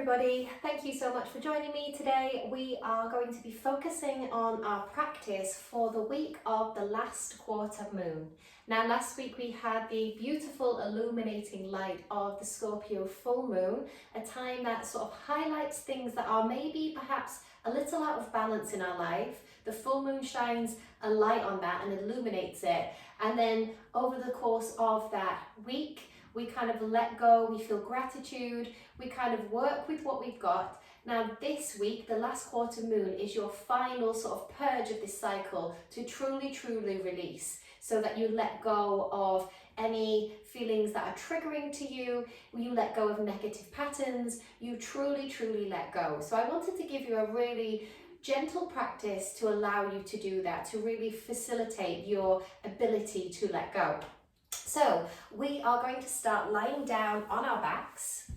everybody, thank you so much for joining me today. We are going to be focusing on our practice for the week of the last quarter moon. Now last week we had the beautiful illuminating light of the Scorpio full moon, a time that sort of highlights things that are maybe perhaps a little out of balance in our life. The full moon shines a light on that and illuminates it, and then over the course of that week we kind of let go, we feel gratitude, we kind of work with what we've got. Now this week, the last quarter moon, is your final sort of purge of this cycle to truly release, so that you let go of any feelings that are triggering to you, you let go of negative patterns, you truly let go. So I wanted to give you a really gentle practice to allow you to do that, to really facilitate your ability to let go. So we are going to start lying down on our backs,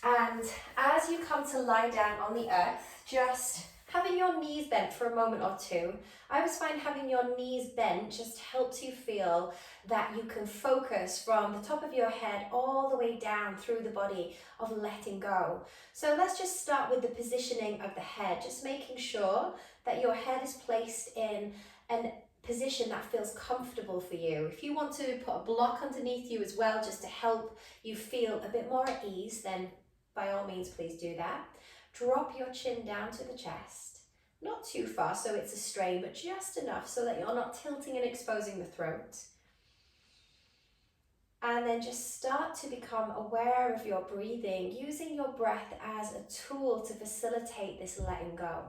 and as you come to lie down on the earth, just having your knees bent for a moment or two. I always find having your knees bent just helps you feel that you can focus from the top of your head all the way down through the body of letting go. So let's just start with the positioning of the head, just making sure that your head is placed in an position that feels comfortable for you. If you want to put a block underneath you as well, just to help you feel a bit more at ease, then by all means please do that. Drop your chin down to the chest, not too far so it's a strain, but just enough so that you're not tilting and exposing the throat. And then just start to become aware of your breathing, using your breath as a tool to facilitate this letting go.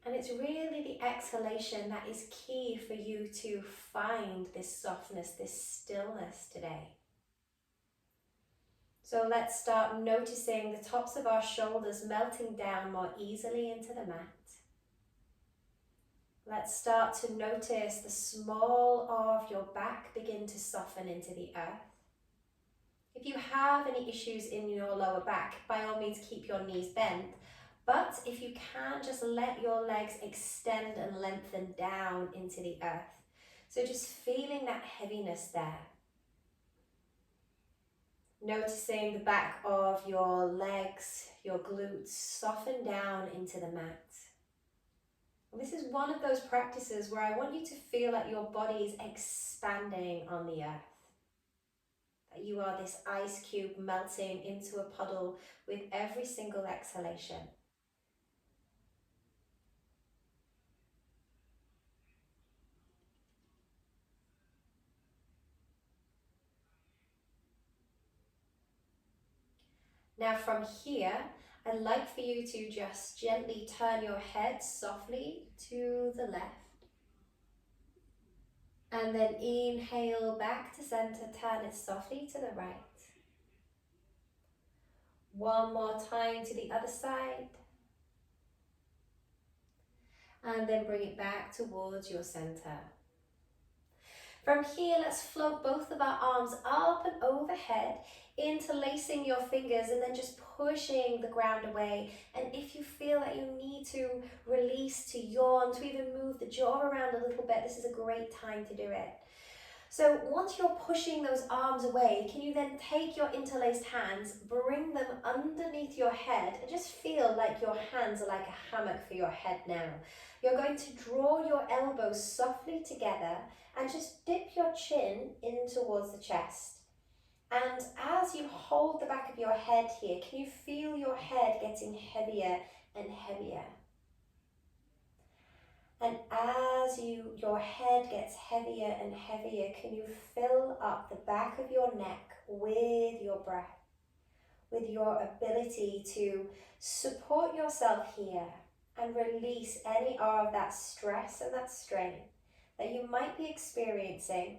And it's really the exhalation that is key for you to find this softness, this stillness today. So let's start noticing the tops of our shoulders melting down more easily into the mat. Let's start to notice the small of your back begin to soften into the earth. If you have any issues in your lower back, by all means keep your knees bent. But if you can, just let your legs extend and lengthen down into the earth. So just feeling that heaviness there. Noticing the back of your legs, your glutes soften down into the mat. And this is one of those practices where I want you to feel like your body is expanding on the earth. That you are this ice cube melting into a puddle with every single exhalation. Now from here, I'd like for you to just gently turn your head softly to the left. And then inhale back to center, turn it softly to the right. One more time to the other side. And then bring it back towards your center. From here, let's float both of our arms up and overhead, interlacing your fingers and then just pushing the ground away. And if you feel that you need to release, to yawn, to even move the jaw around a little bit, this is a great time to do it. So once you're pushing those arms away, can you then take your interlaced hands, bring them underneath your head, and just feel like your hands are like a hammock for your head now. You're going to draw your elbows softly together and just dip your chin in towards the chest. And as you hold the back of your head here, can you feel your head getting heavier and heavier? And as your head gets heavier and heavier, can you fill up the back of your neck with your breath, with your ability to support yourself here and release any of that stress and that strain that you might be experiencing.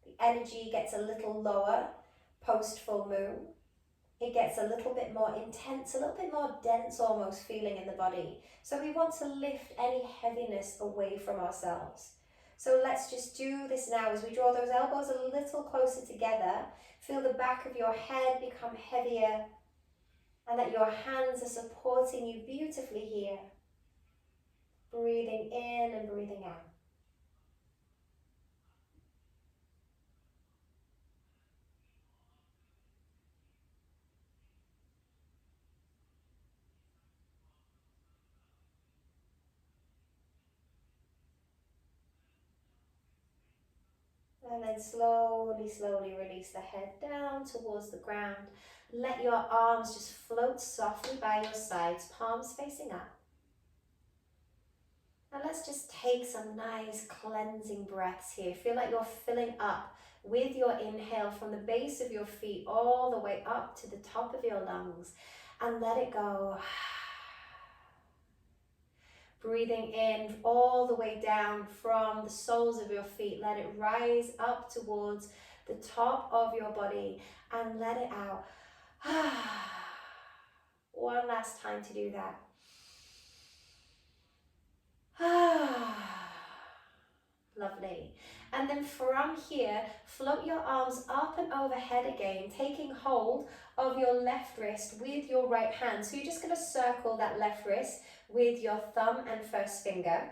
The energy gets a little lower post full moon. It gets a little bit more intense, a little bit more dense almost feeling in the body. So we want to lift any heaviness away from ourselves. So let's just do this now as we draw those elbows a little closer together. Feel the back of your head become heavier and that your hands are supporting you beautifully here. Breathing in and breathing out. And then slowly, slowly release the head down towards the ground. Let your arms just float softly by your sides, palms facing up. Now let's just take some nice cleansing breaths here. Feel like you're filling up with your inhale from the base of your feet all the way up to the top of your lungs, and let it go. Breathing in all the way down from the soles of your feet. Let it rise up towards the top of your body and let it out. One last time to do that. Lovely. And then from here, float your arms up and overhead again, taking hold of your left wrist with your right hand. So you're just going to circle that left wrist with your thumb and first finger.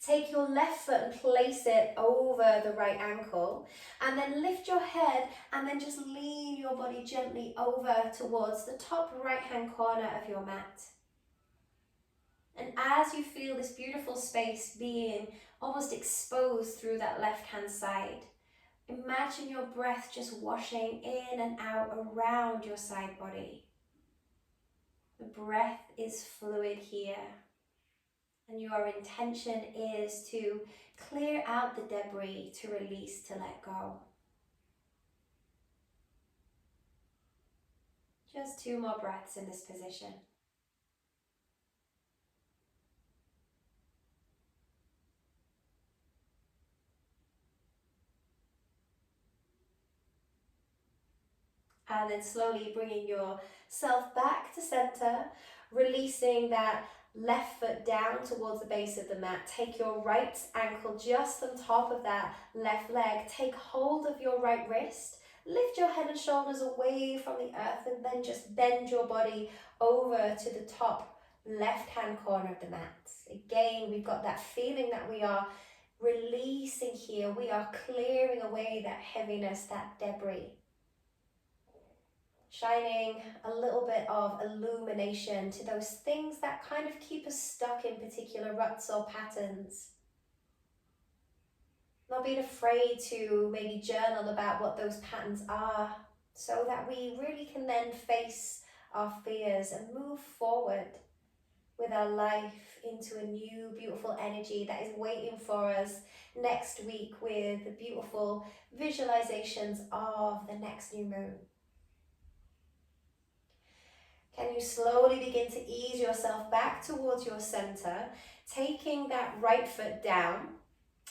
Take your left foot and place it over the right ankle, and then lift your head and then just lean your body gently over towards the top right hand corner of your mat. And as you feel this beautiful space being almost exposed through that left hand side, imagine your breath just washing in and out around your side body. The breath is fluid here. And your intention is to clear out the debris, to release, to let go. Just 2 more breaths in this position. And then slowly bringing yourself back to center, releasing that left foot down towards the base of the mat. Take your right ankle just on top of that left leg. Take hold of your right wrist. Lift your head and shoulders away from the earth, and then just bend your body over to the top left-hand corner of the mat. Again, we've got that feeling that we are releasing here. We are clearing away that heaviness, that debris. Shining a little bit of illumination to those things that kind of keep us stuck in particular ruts or patterns. Not being afraid to maybe journal about what those patterns are, so that we really can then face our fears and move forward with our life into a new beautiful energy that is waiting for us next week with the beautiful visualizations of the next new moon. Can you slowly begin to ease yourself back towards your center, taking that right foot down.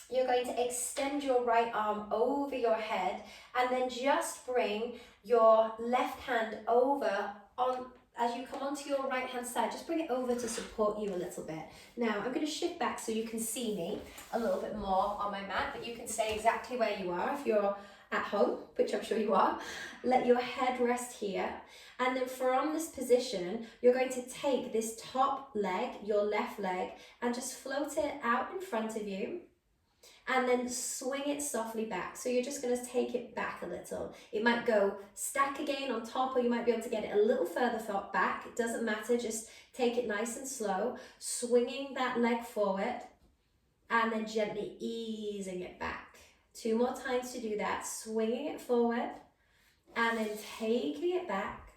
You're going to extend your right arm over your head, and then just bring your left hand over on as you come onto your right hand side. Just bring it over to support you a little bit. Now I'm going to shift back so you can see me a little bit more on my mat, but you can stay exactly where you are if you're at home, which I'm sure you are. Let your head rest here, and then from this position you're going to take this top leg, your left leg, and just float it out in front of you, and then swing it softly back. So you're just going to take it back a little. It might go stack again on top, or you might be able to get it a little further back. It doesn't matter, just take it nice and slow, swinging that leg forward and then gently easing it back. 2 more times to do that, swinging it forward and then taking it back.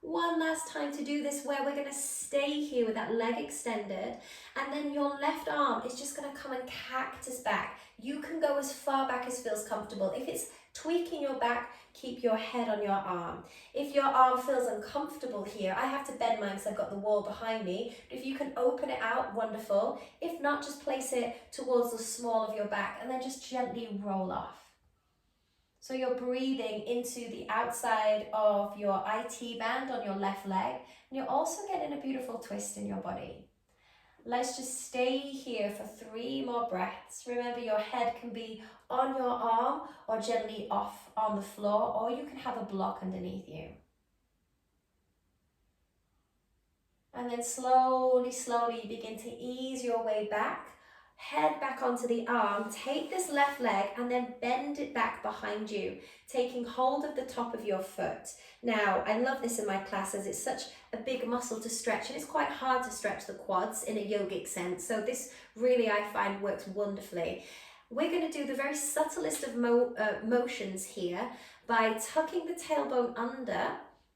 One last time to do this, where we're going to stay here with that leg extended, and then your left arm is just going to come and cactus back. You can go as far back as feels comfortable. If it's tweaking your back, keep your head on your arm. If your arm feels uncomfortable here, I have to bend mine because I've got the wall behind me. If you can open it out, wonderful. If not, just place it towards the small of your back and then just gently roll off. So you're breathing into the outside of your IT band on your left leg, and you're also getting a beautiful twist in your body. Let's just stay here for 3 more breaths. Remember, your head can be on your arm or gently off on the floor, or you can have a block underneath you. And then slowly, slowly begin to ease your way back. Head back onto the arm, take this left leg and then bend it back behind you, taking hold of the top of your foot. Now, I love this in my classes. It's such a big muscle to stretch, and it's quite hard to stretch the quads in a yogic sense. So this really, I find, works wonderfully. we're going to do the very subtlest of motions here by tucking the tailbone under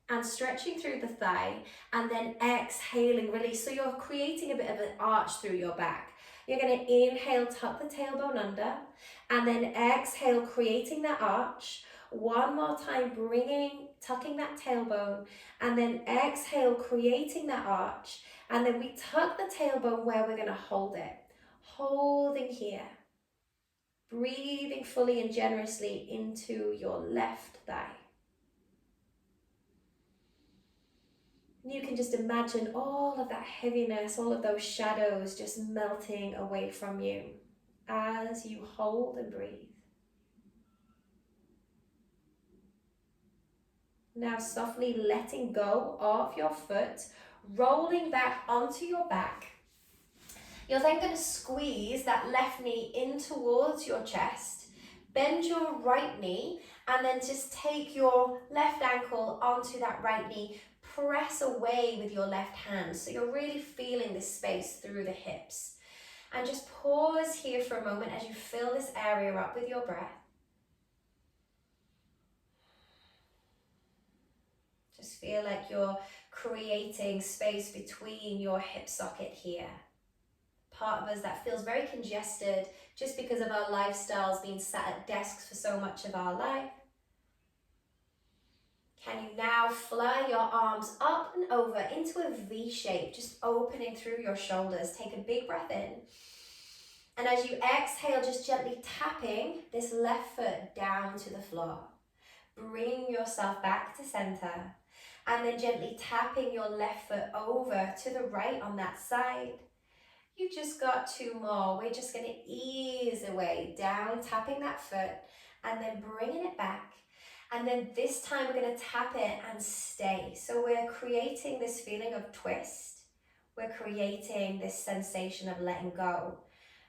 and stretching through the thigh, and then exhaling, release. So you're creating a bit of an arch through your back. You're going to inhale, tuck the tailbone under, and then exhale, creating that arch. One more time, tucking that tailbone, and then exhale, creating that arch. And then we tuck the tailbone where we're going to hold it. Holding here. Breathing fully and generously into your left thigh. You can just imagine all of that heaviness, all of those shadows just melting away from you as you hold and breathe. Now softly letting go of your foot, rolling back onto your back. You're then going to squeeze that left knee in towards your chest, bend your right knee, and then just take your left ankle onto that right knee. Press away with your left hand, so you're really feeling this space through the hips. And just pause here for a moment as you fill this area up with your breath. Just feel like you're creating space between your hip socket here. Part of us that feels very congested just because of our lifestyles, being sat at desks for so much of our life. Can you now fly your arms up and over into a V shape, just opening through your shoulders. Take a big breath in. And as you exhale, just gently tapping this left foot down to the floor. Bring yourself back to center. And then gently tapping your left foot over to the right on that side. You've just got two more. We're just going to ease away down, tapping that foot, and then bringing it back. And then this time we're going to tap it and stay. So we're creating this feeling of twist. We're creating this sensation of letting go.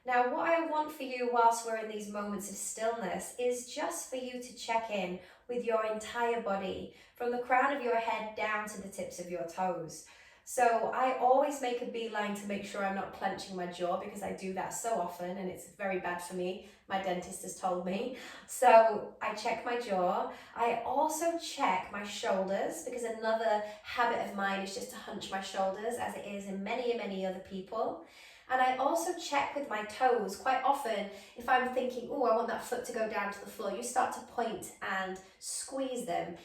Now, what I want for you whilst we're in these moments of stillness is just for you to check in with your entire body, from the crown of your head down to the tips of your toes. So I always make a beeline to make sure I'm not clenching my jaw, because I do that so often and it's very bad for me. My dentist has told me. So I check my jaw. I also check my shoulders, because another habit of mine is just to hunch my shoulders, as it is in many other people. And I also check with my toes. Quite often, if I'm thinking, oh, I want that foot to go down to the floor, you start to point and squeeze them.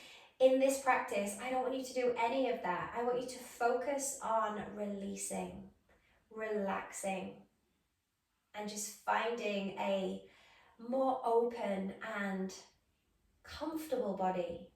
In this practice, I don't want you to do any of that. I want you to focus on releasing, relaxing, and just finding a more open and comfortable body.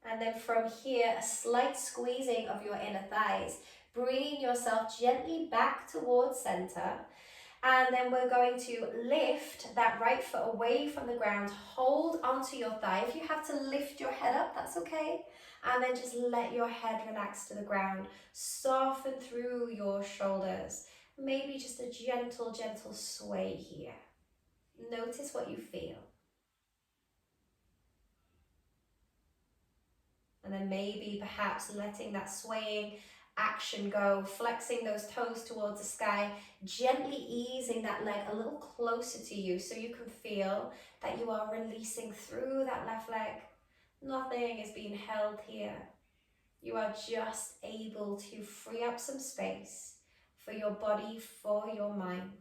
And then from here, a slight squeezing of your inner thighs, bringing yourself gently back towards center. And then we're going to lift that right foot away from the ground, hold onto your thigh. If you have to lift your head up, that's okay. And then just let your head relax to the ground. Soften through your shoulders. Maybe just a gentle sway here. Notice what you feel. And then maybe perhaps letting that swaying action go, flexing those toes towards the sky, gently easing that leg a little closer to you so you can feel that you are releasing through that left leg. Nothing is being held here. You are just able to free up some space for your body, for your mind.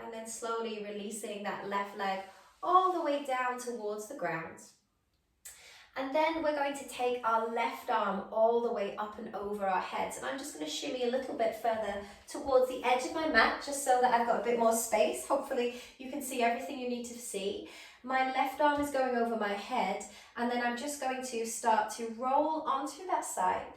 And then slowly releasing that left leg all the way down towards the ground. And then we're going to take our left arm all the way up and over our heads. And I'm just going to shimmy a little bit further towards the edge of my mat, just so that I've got a bit more space. Hopefully you can see everything you need to see. My left arm is going over my head, and then I'm just going to start to roll onto that side.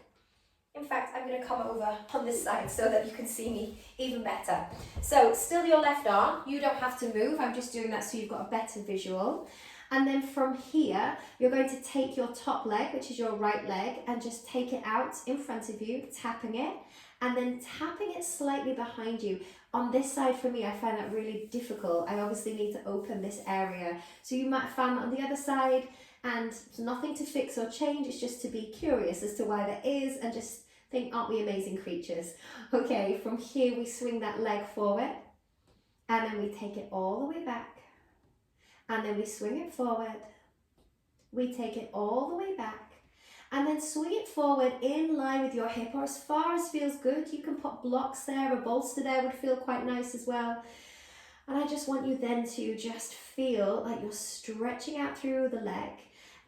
In fact, I'm going to come over on this side so that you can see me even better. So still your left arm, you don't have to move. I'm just doing that so you've got a better visual. And then from here, you're going to take your top leg, which is your right leg, and just take it out in front of you, tapping it, and then tapping it slightly behind you. On this side, for me, I find that really difficult. I obviously need to open this area. So you might find that on the other side, and it's nothing to fix or change, it's just to be curious as to why that is, and just think, aren't we amazing creatures? Okay, from here we swing that leg forward, and then we take it all the way back, and then we swing it forward, we take it all the way back, and then swing it forward in line with your hip, or as far as feels good. You can put blocks there, a bolster there would feel quite nice as well. And I just want you then to just feel like you're stretching out through the leg,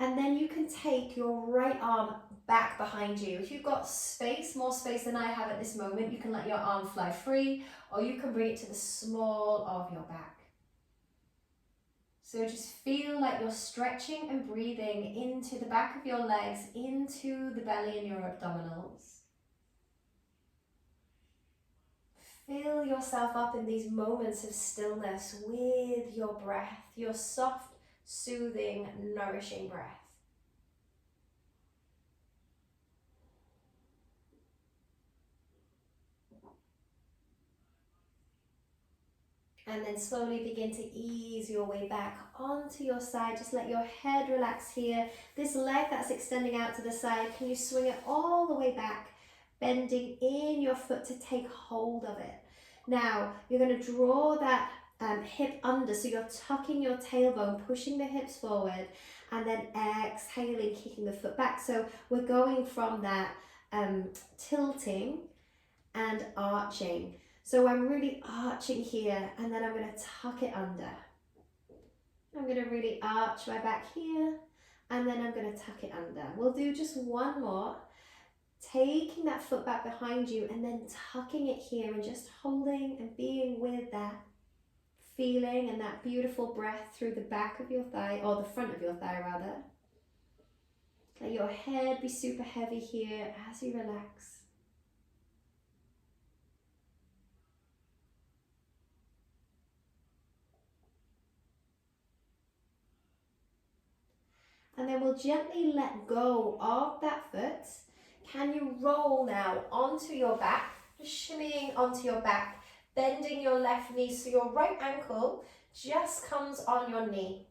and then you can take your right arm back behind you. If you've got space, more space than I have at this moment, you can let your arm fly free, or you can bring it to the small of your back. So just feel like you're stretching and breathing into the back of your legs, into the belly and your abdominals. Fill yourself up in these moments of stillness with your breath, your soft, soothing, nourishing breath. And then slowly begin to ease your way back onto your side. Just let your head relax here. This leg that's extending out to the side, can you swing it all the way back, bending in your foot to take hold of it. Now, you're going to draw that hip under, so you're tucking your tailbone, pushing the hips forward, and then exhaling, kicking the foot back. So we're going from that tilting and arching. So I'm really arching here, and then I'm going to tuck it under. I'm going to really arch my back here, and then I'm going to tuck it under. We'll do just one more. Taking that foot back behind you, and then tucking it here, and just holding and being with that feeling and that beautiful breath through the back of your thigh, or the front of your thigh rather. Let your head be super heavy here as you relax. And then we'll gently let go of that foot. Can you roll now onto your back, just shimmying onto your back, bending your left knee so your right ankle just comes on your knee.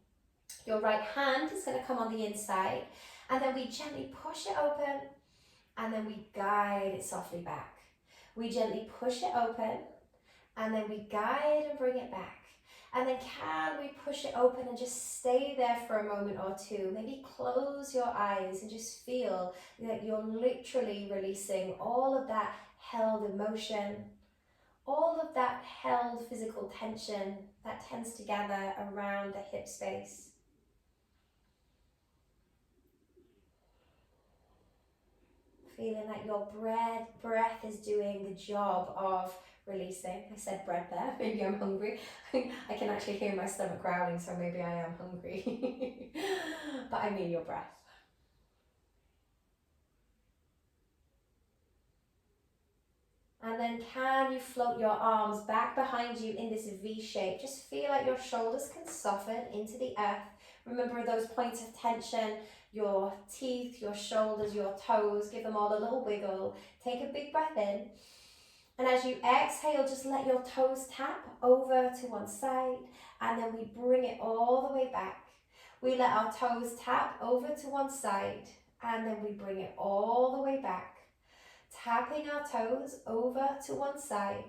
Your right hand is going to come on the inside, and then we gently push it open, and then we guide it softly back. We gently push it open, and then we guide and bring it back. And then can we push it open and just stay there for a moment or two? Maybe close your eyes and just feel that you're literally releasing all of that held emotion, all of that held physical tension that tends to gather around the hip space. Feeling like your breath is doing the job of releasing. I said bread there, maybe I'm hungry. I can actually hear my stomach growling, so maybe I am hungry. But I mean your breath. And then can you float your arms back behind you in this V shape? Just feel like your shoulders can soften into the earth. Remember those points of tension, your teeth, your shoulders, your toes, give them all a little wiggle. Take a big breath in. And as you exhale, just let your toes tap over to one side, and then we bring it all the way back. We let our toes tap over to one side, and then we bring it all the way back. Tapping our toes over to one side,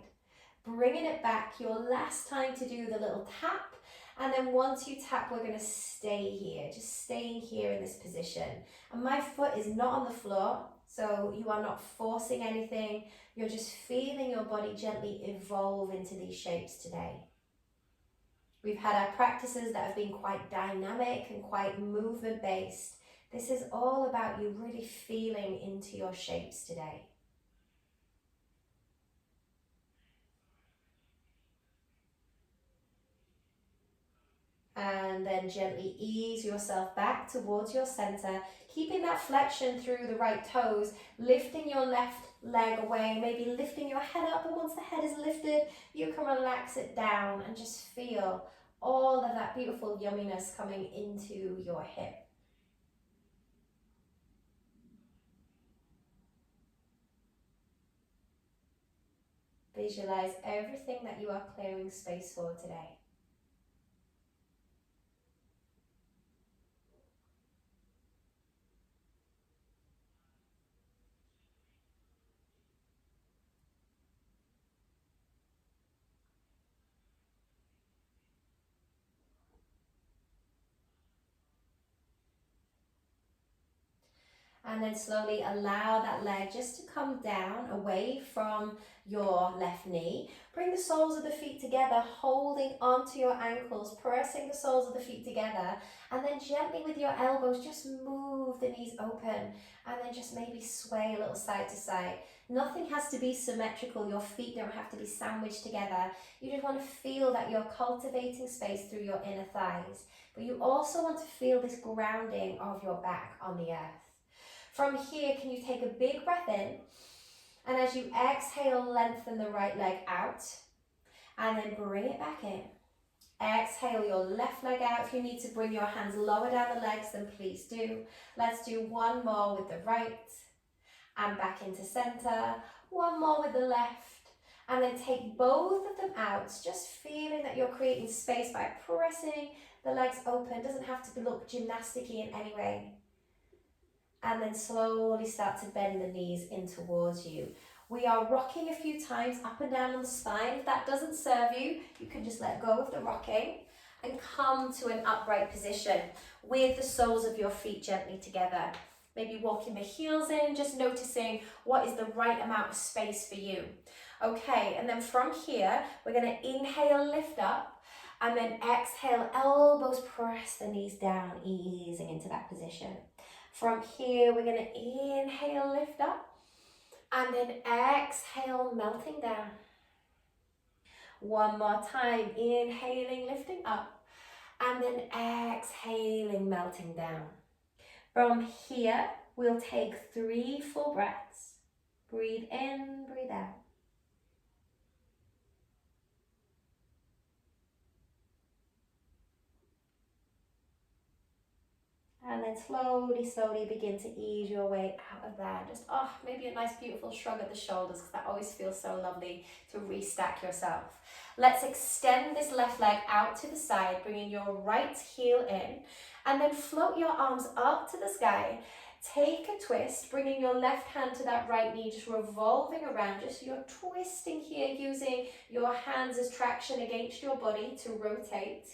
bringing it back. Your last time to do the little tap, and then once you tap, we're going to stay here, just staying here in this position. And my foot is not on the floor, so you are not forcing anything. You're just feeling your body gently evolve into these shapes today. We've had our practices that have been quite dynamic and quite movement based. This is all about you really feeling into your shapes today. And then gently ease yourself back towards your center, keeping that flexion through the right toes, lifting your left leg away, maybe lifting your head up, and once the head is lifted, you can relax it down and just feel all of that beautiful yumminess coming into your hip. Visualize everything that you are clearing space for today. And then slowly allow that leg just to come down away from your left knee. Bring the soles of the feet together, holding onto your ankles, pressing the soles of the feet together, and then gently with your elbows just move the knees open, and then just maybe sway a little side to side. Nothing has to be symmetrical. Your feet don't have to be sandwiched together. You just want to feel that you're cultivating space through your inner thighs, but you also want to feel this grounding of your back on the earth. From here, can you take a big breath in, and as you exhale, lengthen the right leg out, and then bring it back in. Exhale your left leg out. If you need to bring your hands lower down the legs, then please do. Let's do one more with the right, and back into center. One more with the left, and then take both of them out, just feeling that you're creating space by pressing the legs open. Doesn't have to look gymnasticy in any way. And then slowly start to bend the knees in towards you. We are rocking a few times up and down on the spine. If that doesn't serve you, you can just let go of the rocking and come to an upright position with the soles of your feet gently together. Maybe walking the heels in, just noticing what is the right amount of space for you. Okay, and then from here, we're going to inhale, lift up, and then exhale, elbows press the knees down, easing into that position. From here, we're going to inhale, lift up, and then exhale, melting down. One more time, inhaling, lifting up, and then exhaling, melting down. From here, we'll take 3 full breaths. Breathe in, breathe out. And then slowly begin to ease your way out of there. Just, maybe a nice beautiful shrug at the shoulders, because that always feels so lovely to restack yourself. Let's extend this left leg out to the side, bringing your right heel in, and then float your arms up to the sky. Take a twist, bringing your left hand to that right knee, just revolving around, just so you're twisting here, using your hands as traction against your body to rotate.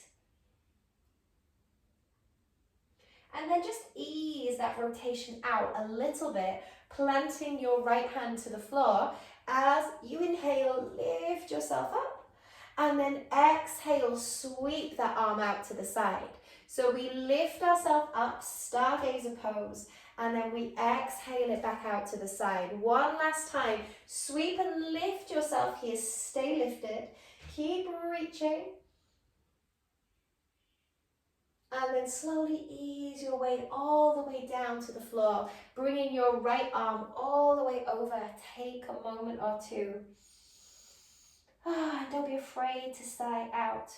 And then just ease that rotation out a little bit, planting your right hand to the floor. As you inhale, lift yourself up, and then exhale, sweep that arm out to the side. So we lift ourselves up, stargazer pose, and then we exhale it back out to the side. One last time, sweep and lift yourself here, stay lifted, keep reaching. And then slowly ease your way all the way down to the floor, bringing your right arm all the way over. Take a moment or two. Don't be afraid to sigh out.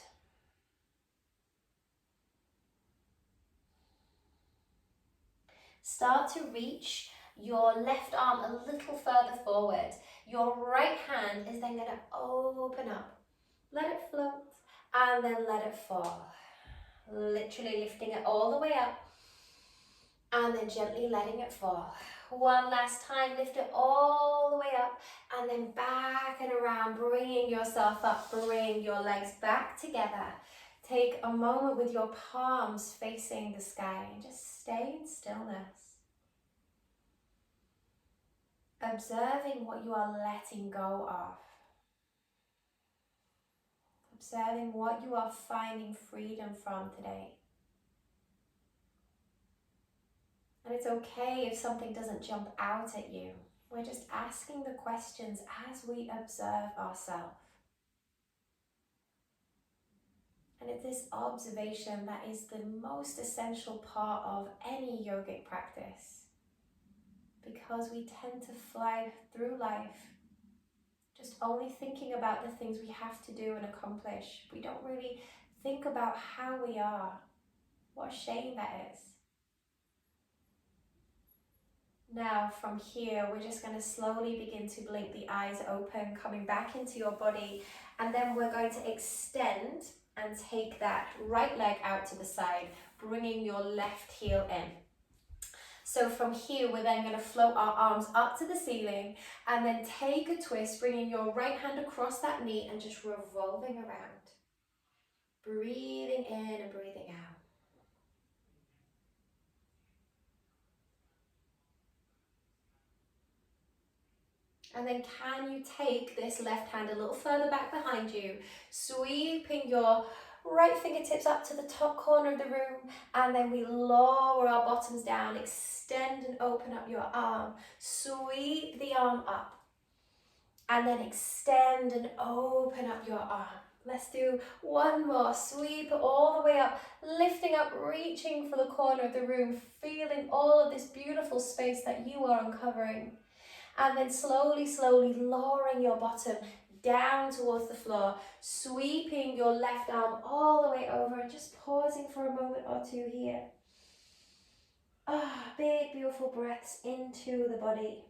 Start to reach your left arm a little further forward. Your right hand is then going to open up. Let it float, and then let it fall. Literally lifting it all the way up, and then gently letting it fall. One last time, lift it all the way up, and then back and around, bringing yourself up, bring your legs back together. Take a moment with your palms facing the sky and just stay in stillness. Observing what you are letting go of. Observing what you are finding freedom from today. And it's okay if something doesn't jump out at you. We're just asking the questions as we observe ourselves. And it's this observation that is the most essential part of any yogic practice. Because we tend to fly through life just only thinking about the things we have to do and accomplish. We don't really Think about how we are. What a shame that is. Now from here, we're just going to slowly begin to blink the eyes open, coming back into your body, and then we're going to extend and take that right leg out to the side, bringing your left heel in. So from here, we're then going to float our arms up to the ceiling and then take a twist, bringing your right hand across that knee and just revolving around. Breathing in and breathing out. And then can you take this left hand a little further back behind you, sweeping your right fingertips up to the top corner of the room, and then we lower our bottoms down, extend and open up your arm, sweep the arm up, and then extend and open up your arm. Let's do one more, sweep it all the way up, lifting up, reaching for the corner of the room, feeling all of this beautiful space that you are uncovering. And then slowly, slowly lowering your bottom down towards the floor, sweeping your left arm all the way over and just pausing for a moment or two here. Big, beautiful breaths into the body.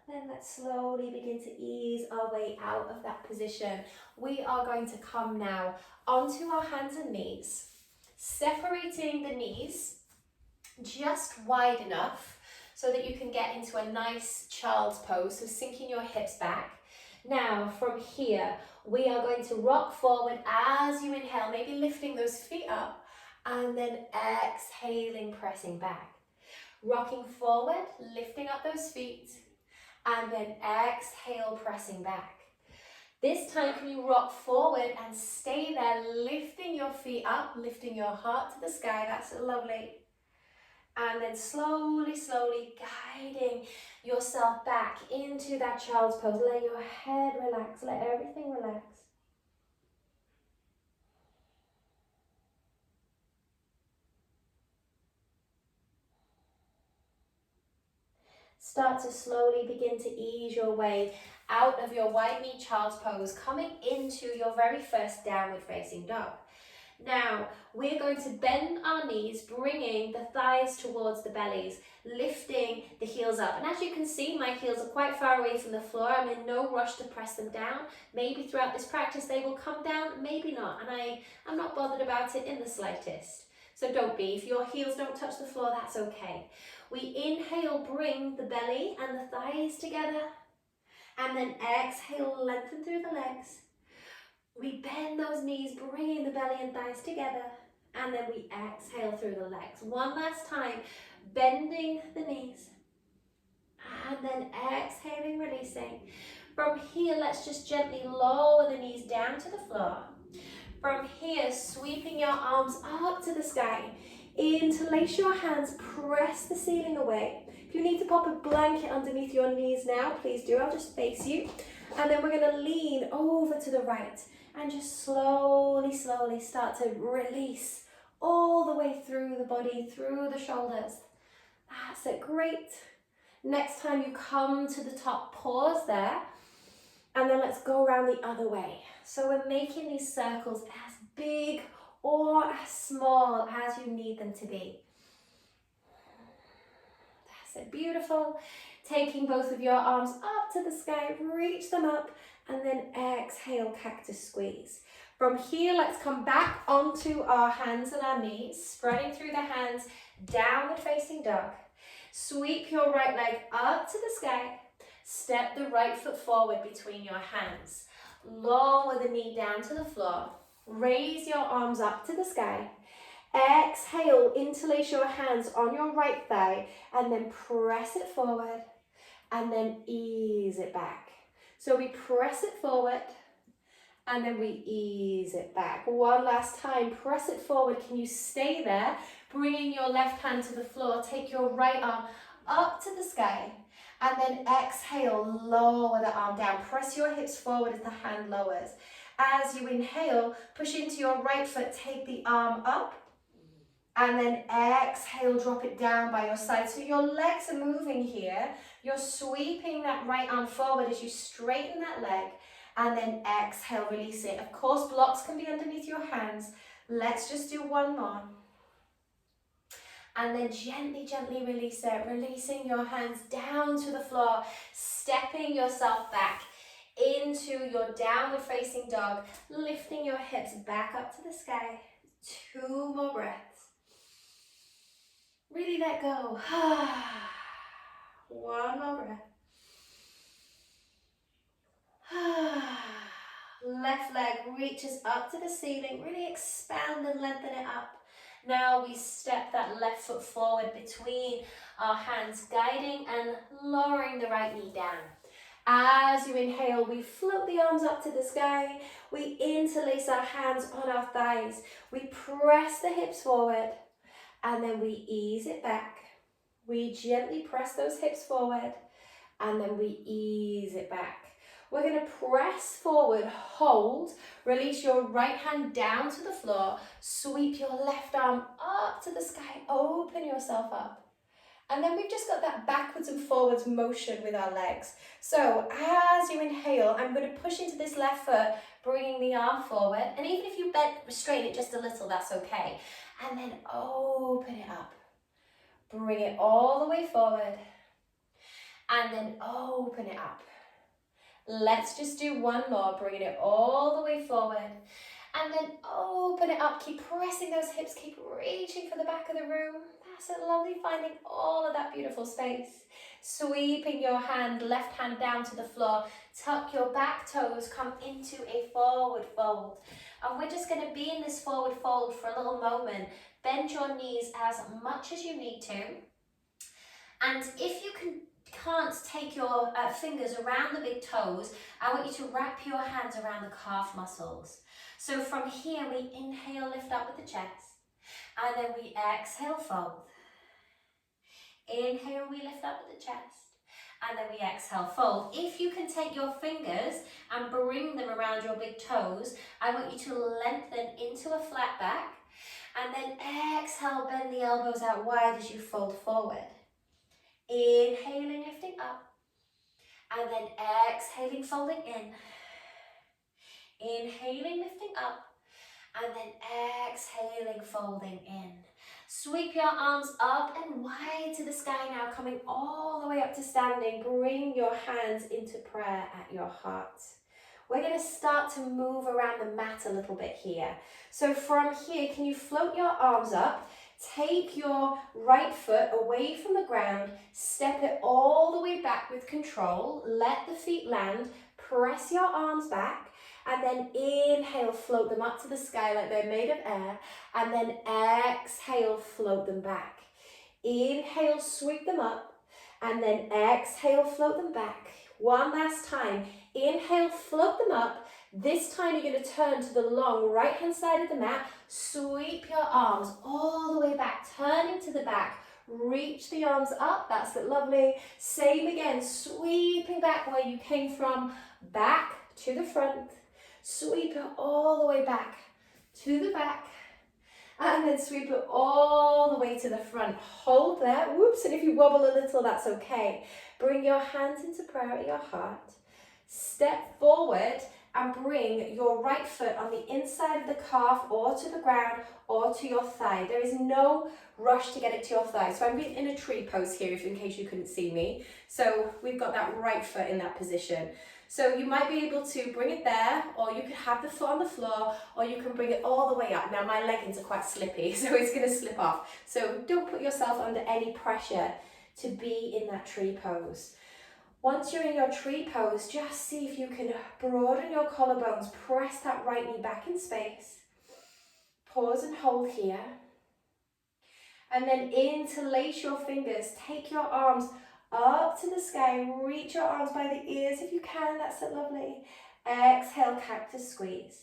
Then let's slowly begin to ease our way out of that position. We are going to come now onto our hands and knees, separating the knees just wide enough so that you can get into a nice child's pose, so sinking your hips back. Now from here, we are going to rock forward as you inhale, maybe lifting those feet up, and then exhaling, pressing back. Rocking forward, lifting up those feet, and then exhale, pressing back. This time, can you rock forward and stay there, lifting your feet up, lifting your heart to the sky. That's lovely. And then slowly, slowly guiding yourself back into that child's pose. Let your head relax, let everything relax. Start to slowly begin to ease your way out of your wide knee child's pose, coming into your very first downward facing dog. Now, we're going to bend our knees, bringing the thighs towards the bellies, lifting the heels up. And as you can see, my heels are quite far away from the floor. I'm in no rush to press them down. Maybe throughout this practice they will come down, maybe not. And I'm not bothered about it in the slightest. So don't be. If your heels don't touch the floor, that's okay. We inhale, bring the belly and the thighs together. And then exhale, lengthen through the legs. We bend those knees, bringing the belly and thighs together, and then we exhale through the legs. One last time, bending the knees, and then exhaling, releasing. From here, let's just gently lower the knees down to the floor. From here, sweeping your arms up to the sky. Interlace your hands, press the ceiling away. If you need to pop a blanket underneath your knees now, please do. I'll just face you. And then we're going to lean over to the right and just slowly, slowly start to release all the way through the body, through the shoulders. That's it, great. Next time you come to the top, pause there, and then let's go around the other way. So we're making these circles as big or as small as you need them to be. That's it, beautiful. Taking both of your arms up to the sky, reach them up, and then exhale, cactus squeeze. From here, let's come back onto our hands and our knees, spreading through the hands, downward facing dog. Sweep your right leg up to the sky. Step the right foot forward between your hands. Lower the knee down to the floor. Raise your arms up to the sky. Exhale, interlace your hands on your right thigh and then press it forward and then ease it back. So we press it forward and then we ease it back. One last time, press it forward. Can you stay there? Bringing your left hand to the floor, take your right arm up to the sky and then exhale, lower the arm down. Press your hips forward as the hand lowers. As you inhale, push into your right foot, take the arm up and then exhale, drop it down by your side. So your legs are moving here, You're sweeping that right arm forward as you straighten that leg, and then exhale, release it. Of course, blocks can be underneath your hands. Let's just do one more. And then gently, gently release it, releasing your hands down to the floor, stepping yourself back into your downward facing dog, lifting your hips back up to the sky. 2 more breaths. Really let go. 1 more breath. Left leg reaches up to the ceiling. Really expand and lengthen it up. Now we step that left foot forward between our hands, guiding and lowering the right knee down. As you inhale, we float the arms up to the sky. We interlace our hands on our thighs. We press the hips forward, and then we ease it back. We gently press those hips forward, and then we ease it back. We're going to press forward, hold, release your right hand down to the floor, sweep your left arm up to the sky, open yourself up. And then we've just got that backwards and forwards motion with our legs. So as you inhale, I'm going to push into this left foot, bringing the arm forward. And even if you straighten it just a little, that's okay. And then open it up. Bring it all the way forward. And then open it up. Let's just do one more, bringing it all the way forward. And then open it up, keep pressing those hips, keep reaching for the back of the room. That's it, lovely, finding all of that beautiful space. Sweeping your left hand down to the floor, tuck your back toes, come into a forward fold. And we're just going to be in this forward fold for a little moment. Bend your knees as much as you need to. And if you can't take your fingers around the big toes, I want you to wrap your hands around the calf muscles. So from here, we inhale, lift up with the chest, and then we exhale, fold. Inhale, we lift up with the chest, and then we exhale, fold. If you can take your fingers and bring them around your big toes, I want you to lengthen into a flat back, and then exhale, bend the elbows out wide as you fold forward. Inhaling, lifting up, and then exhaling, folding in. Inhaling, lifting up, and then exhaling, folding in. Sweep your arms up and wide to the sky now, coming all the way up to standing. Bring your hands into prayer at your heart. We're going to start to move around the mat a little bit here. So from here, can you float your arms up? Take your right foot away from the ground, step it all the way back with control, let the feet land, press your arms back, and then inhale, float them up to the sky like they're made of air, and then exhale, float them back. Inhale, sweep them up, and then exhale, float them back. One last time, inhale, float them up. This time you're going to turn to the long right hand side of the mat, sweep your arms all the way back, turning to the back, reach the arms up, that's it, lovely. Same again, sweeping back where you came from, back to the front, sweep it all the way back to the back, and then sweep it all the way to the front. Hold there, whoops, and if you wobble a little, that's okay. Bring your hands into prayer at your heart, step forward, and bring your right foot on the inside of the calf or to the ground or to your thigh. There is no rush to get it to your thigh. So I'm in a tree pose here, if in case you couldn't see me. So we've got that right foot in that position. So you might be able to bring it there, or you could have the foot on the floor, or you can bring it all the way up. Now my leggings are quite slippy, so it's going to slip off. So don't put yourself under any pressure to be in that tree pose. Once you're in your tree pose, just see if you can broaden your collarbones, press that right knee back in space. Pause and hold here. And then interlace your fingers, take your arms up to the sky, reach your arms by the ears if you can, that's it, lovely. Exhale, cactus squeeze.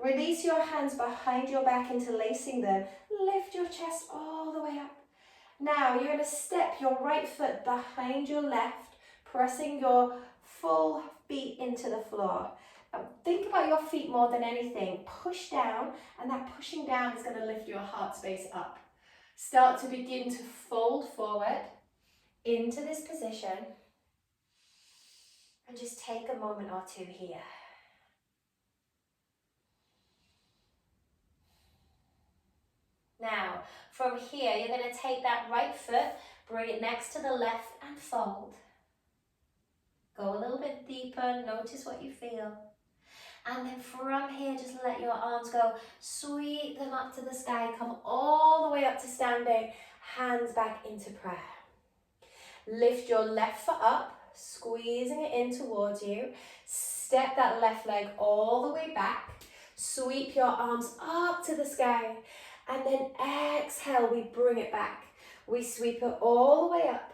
Release your hands behind your back, interlacing them. Lift your chest all the way up. Now you're going to step your right foot behind your left, pressing your full feet into the floor. Think about your feet more than anything. Push down, and that pushing down is going to lift your heart space up. Start to begin to fold forward into this position. And just take a moment or two here. Now, from here, you're going to take that right foot, bring it next to the left and fold. Go a little bit deeper, notice what you feel. And then from here, just let your arms go. Sweep them up to the sky, come all the way up to standing, hands back into prayer. Lift your left foot up, squeezing it in towards you. Step that left leg all the way back. Sweep your arms up to the sky. And then exhale, we bring it back. We sweep it all the way up.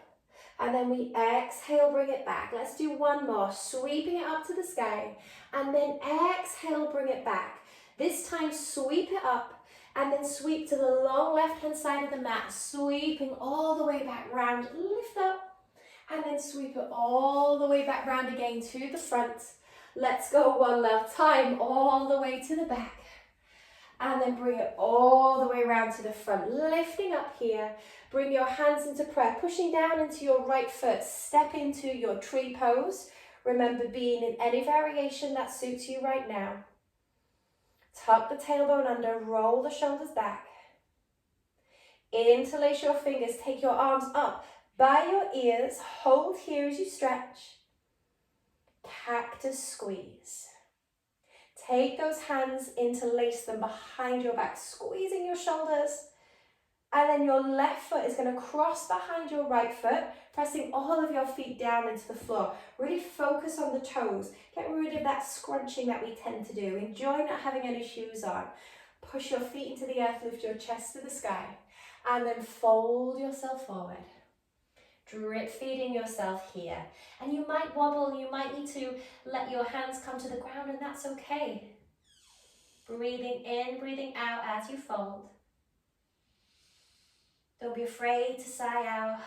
And then we exhale, bring it back. Let's do one more. Sweeping it up to the sky. And then exhale, bring it back. This time, sweep it up. And then sweep to the long left-hand side of the mat. Sweeping all the way back round. Lift up. And then sweep it all the way back round again to the front. Let's go one last time, all the way to the back. And then bring it all the way around to the front, lifting up here. Bring your hands into prayer, pushing down into your right foot. Step into your tree pose. Remember, being in any variation that suits you right now. Tuck the tailbone under, roll the shoulders back. Interlace your fingers, take your arms up by your ears. Hold here as you stretch. Cactus squeeze. Take those hands, interlace them behind your back, squeezing your shoulders. And then your left foot is going to cross behind your right foot, pressing all of your feet down into the floor. Really focus on the toes. Get rid of that scrunching that we tend to do. Enjoy not having any shoes on. Push your feet into the earth, lift your chest to the sky. And then fold yourself forward. Drip feeding yourself here. And you might wobble, you might need to let your hands come to the ground, and that's okay. Breathing in, breathing out as you fold. Don't be afraid to sigh out.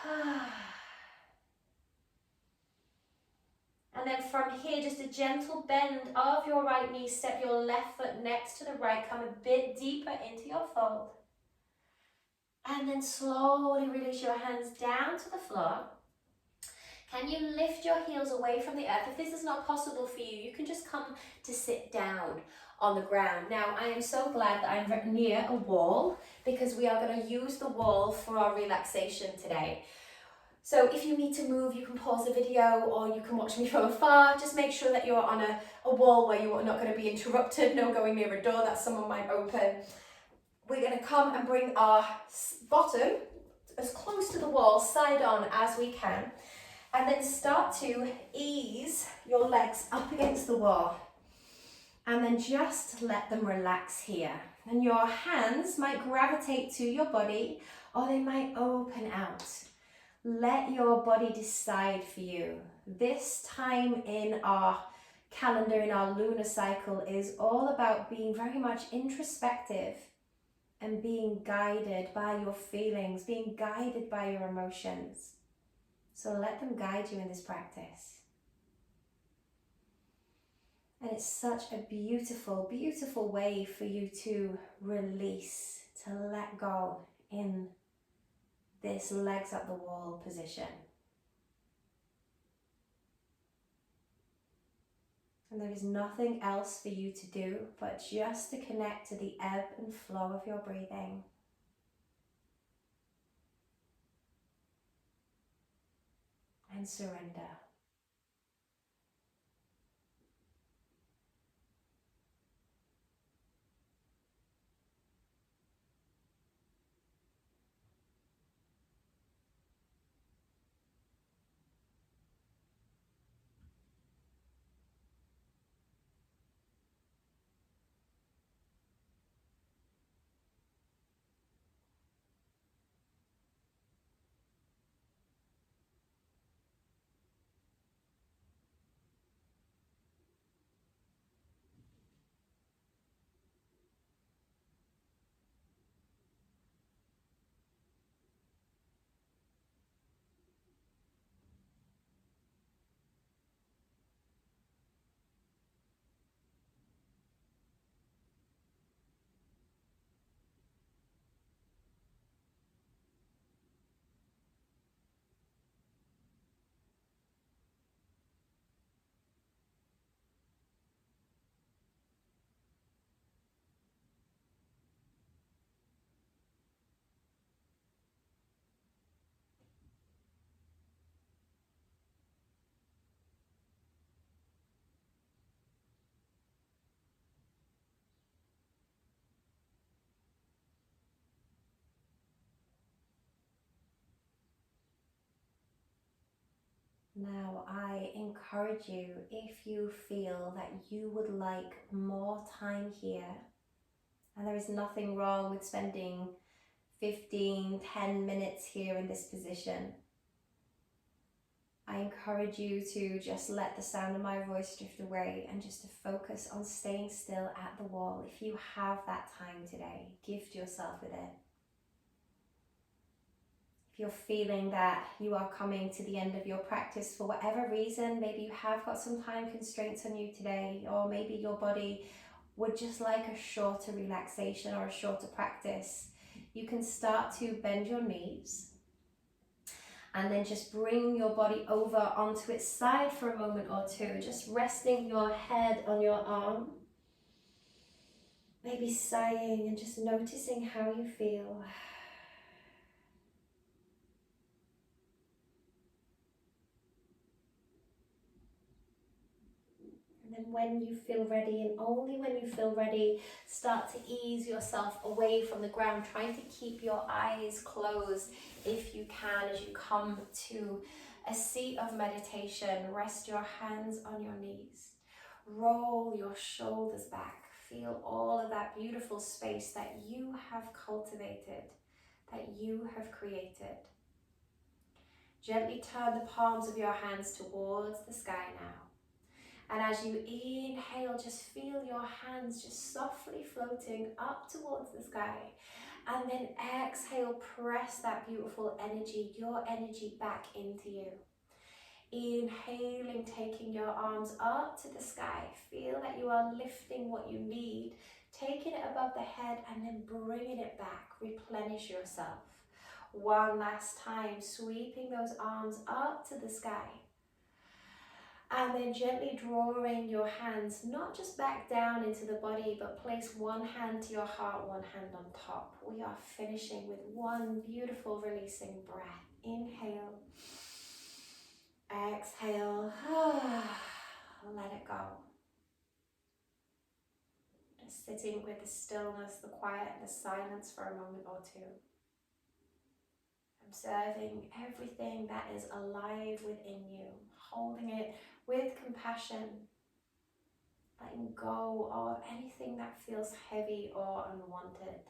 And then from here, just a gentle bend of your right knee. Step your left foot next to the right. Come a bit deeper into your fold. And then slowly release your hands down to the floor. Can you lift your heels away from the earth? If this is not possible for you, you can just come to sit down on the ground. Now, I am so glad that I'm near a wall because we are going to use the wall for our relaxation today. So if you need to move, you can pause the video or you can watch me from afar. Just make sure that you're on a wall where you are not going to be interrupted. No going near a door that someone might open. We're going to come and bring our bottom as close to the wall, side on as we can. And then start to ease your legs up against the wall. And then just let them relax here. And your hands might gravitate to your body or they might open out. Let your body decide for you. This time in our calendar, in our lunar cycle, is all about being very much introspective and being guided by your feelings, being guided by your emotions. So let them guide you in this practice. And it's such a beautiful, beautiful way for you to release, to let go in this legs up the wall position. And there is nothing else for you to do but just to connect to the ebb and flow of your breathing. And surrender. Now, I encourage you, if you feel that you would like more time here, and there is nothing wrong with spending 10 minutes here in this position, I encourage you to just let the sound of my voice drift away and just to focus on staying still at the wall. If you have that time today, gift yourself with it. If you're feeling that you are coming to the end of your practice for whatever reason, maybe you have got some time constraints on you today, or maybe your body would just like a shorter relaxation or a shorter practice, you can start to bend your knees and then just bring your body over onto its side for a moment or two, just resting your head on your arm, maybe sighing and just noticing how you feel. And then when you feel ready, and only when you feel ready, start to ease yourself away from the ground, trying to keep your eyes closed if you can as you come to a seat of meditation. Rest your hands on your knees. Roll your shoulders back. Feel all of that beautiful space that you have cultivated, that you have created. Gently turn the palms of your hands towards the sky now. And as you inhale, just feel your hands just softly floating up towards the sky. And then exhale, press that beautiful energy, your energy back into you. Inhaling, taking your arms up to the sky. Feel that you are lifting what you need, taking it above the head and then bringing it back. Replenish yourself. One last time, sweeping those arms up to the sky. And then gently drawing your hands, not just back down into the body, but place one hand to your heart, one hand on top. We are finishing with one beautiful releasing breath. Inhale. Exhale. Let it go. Just sitting with the stillness, the quiet, and the silence for a moment or two. Observing everything that is alive within you, holding it with compassion, letting go of anything that feels heavy or unwanted.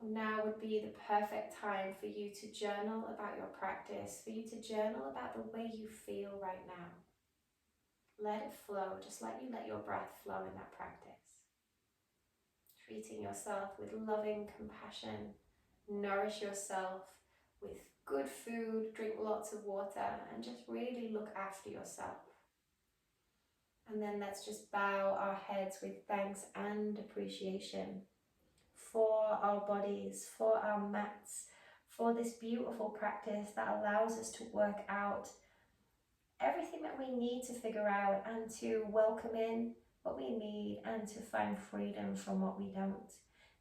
Now would be the perfect time for you to journal about your practice, for you to journal about the way you feel right now. Let it flow, just like you let your breath flow in that practice. Treating yourself with loving compassion. Nourish yourself with good food, drink lots of water, and just really look after yourself. And then let's just bow our heads with thanks and appreciation for our bodies, for our mats, for this beautiful practice that allows us to work out everything that we need to figure out and to welcome in what we need and to find freedom from what we don't,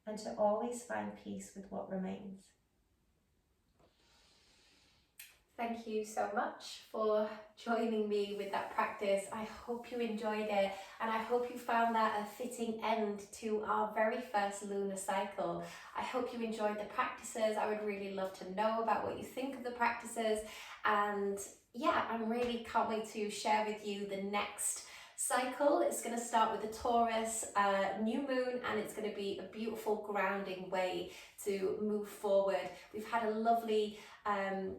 and to always find peace with what remains. Thank you so much for joining me with that practice. I hope you enjoyed it, and I hope you found that a fitting end to our very first lunar cycle. I hope you enjoyed the practices. I would really love to know about what you think of the practices, and yeah, I'm really can't wait to share with you the next cycle. It's going to start with the Taurus new moon, and it's going to be a beautiful grounding way to move forward. We've had a lovely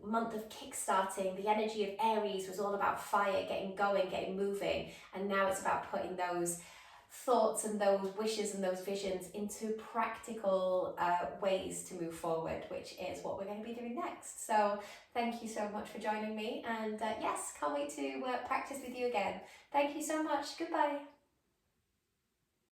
month of kickstarting. The energy of Aries was all about fire, getting going, getting moving, and now it's about putting those thoughts and those wishes and those visions into practical ways to move forward, which is what we're going to be doing next. So thank you so much for joining me, and yes, can't wait to practice with you again. Thank you so much. Goodbye.